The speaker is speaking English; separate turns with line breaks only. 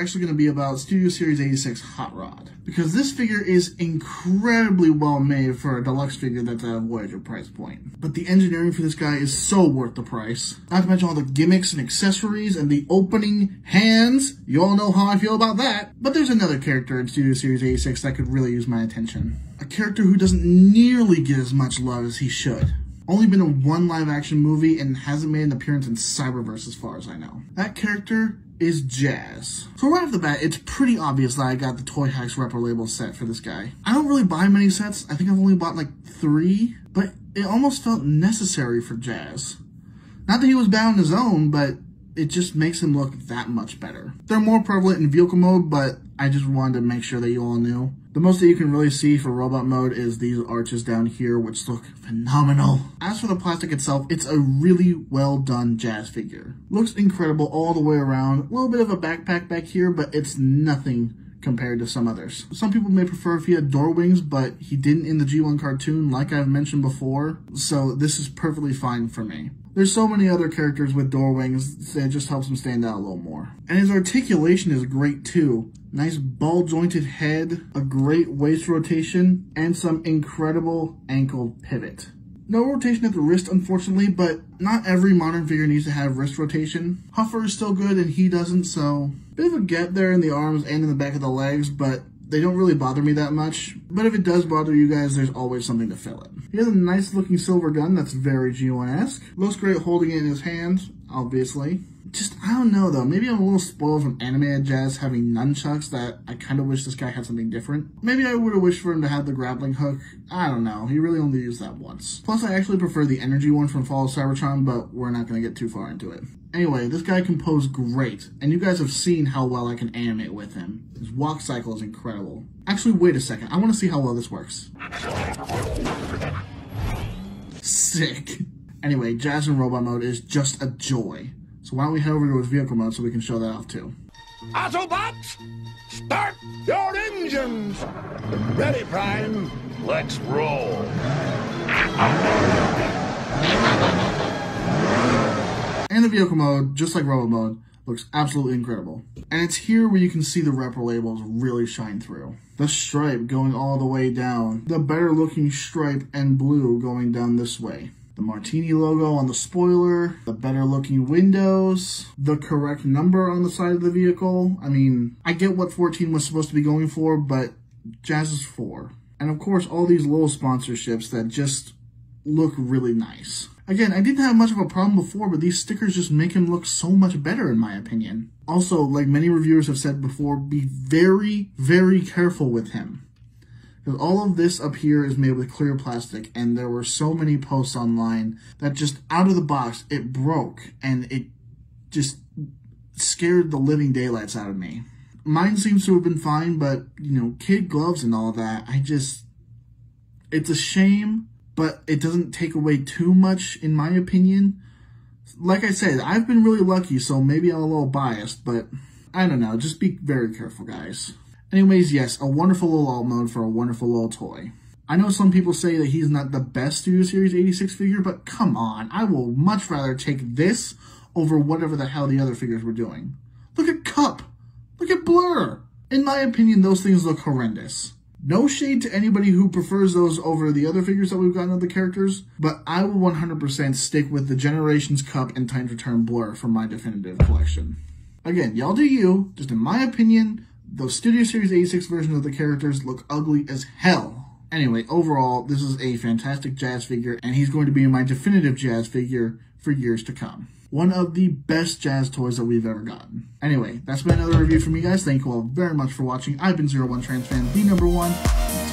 actually going to be about Studio Series 86 Hot Rod, because this figure is incredibly well made for a deluxe figure that's at a Voyager price point. But the engineering for this guy is so worth the price. Not to mention all the gimmicks and accessories and the opening hands. You all know how I feel about that. But there's another character in Studio Series 86 that could really use my attention. A character who doesn't nearly get as much love as he should. Only been in one live action movie and hasn't made an appearance in Cyberverse as far as I know. That character is Jazz. So right off the bat, it's pretty obvious that I got the Toy Hacks Repro Label set for this guy. I don't really buy many sets. I think I've only bought like 3, but it almost felt necessary for Jazz. Not that he was bad on his own, but it just makes him look that much better. They're more prevalent in vehicle mode, but I just wanted to make sure that you all knew. The most that you can really see for robot mode is these arches down here, which look phenomenal. As for the plastic itself, it's a really well done Jazz figure. Looks incredible all the way around. A little bit of a backpack back here, but it's nothing compared to some others. Some people may prefer if he had door wings, but he didn't in the G1 cartoon, like I've mentioned before, so this is perfectly fine for me. There's so many other characters with door wings, that it just helps him stand out a little more. And his articulation is great too. Nice ball-jointed head, a great waist rotation, and some incredible ankle pivot. No rotation at the wrist, unfortunately, but not every modern figure needs to have wrist rotation. Huffer is still good and he doesn't, so bit of a gap there in the arms and in the back of the legs, but they don't really bother me that much. But if it does bother you guys, there's always something to fill it. He has a nice looking silver gun that's very G1-esque. Looks great holding it in his hand, obviously. Just, I don't know though, maybe I'm a little spoiled from animated Jazz having nunchucks that I kind of wish this guy had something different. Maybe I would have wished for him to have the grappling hook. I don't know, he really only used that once. Plus I actually prefer the energy one from Fall of Cybertron, but we're not going to get too far into it. Anyway, this guy can pose great, and you guys have seen how well I can animate with him. His walk cycle is incredible. Actually, wait a second, I want to see how well this works. Sick. Anyway, Jazz in robot mode is just a joy. So why don't we head over to his vehicle mode so we can show that off too.
Autobots, start your engines! Ready, Prime. Let's roll.
And the vehicle mode, just like robot mode, looks absolutely incredible. And it's here where you can see the repro labels really shine through. The stripe going all the way down, the better looking stripe and blue going down this way. The Martini logo on the spoiler, the better looking windows, the correct number on the side of the vehicle. I mean, I get what 14 was supposed to be going for, but Jazz is 4. And of course, all these little sponsorships that just look really nice. Again, I didn't have much of a problem before, but these stickers just make him look so much better in my opinion. Also, like many reviewers have said before, be very, very careful with him. Because all of this up here is made with clear plastic, and there were so many posts online that just out of the box, it broke, and it just scared the living daylights out of me. Mine seems to have been fine, but, you know, kid gloves and all that, it's a shame, but it doesn't take away too much, in my opinion. Like I said, I've been really lucky, so maybe I'm a little biased, but I don't know, just be very careful, guys. Anyways, yes, a wonderful little alt mode for a wonderful little toy. I know some people say that he's not the best Studio Series 86 figure, but come on, I will much rather take this over whatever the hell the other figures were doing. Look at Cup! Look at Blur! In my opinion, those things look horrendous. No shade to anybody who prefers those over the other figures that we've gotten of the characters, but I will 100% stick with the Generations Cup and Time's Return Blur for my definitive collection. Again, y'all do you, just in my opinion, those Studio Series 86 versions of the characters look ugly as hell. Anyway, overall, this is a fantastic Jazz figure, and he's going to be my definitive Jazz figure for years to come. One of the best Jazz toys that we've ever gotten. Anyway, that's been another review from me, guys. Thank you all very much for watching. I've been 01 Trans Fan, the #1.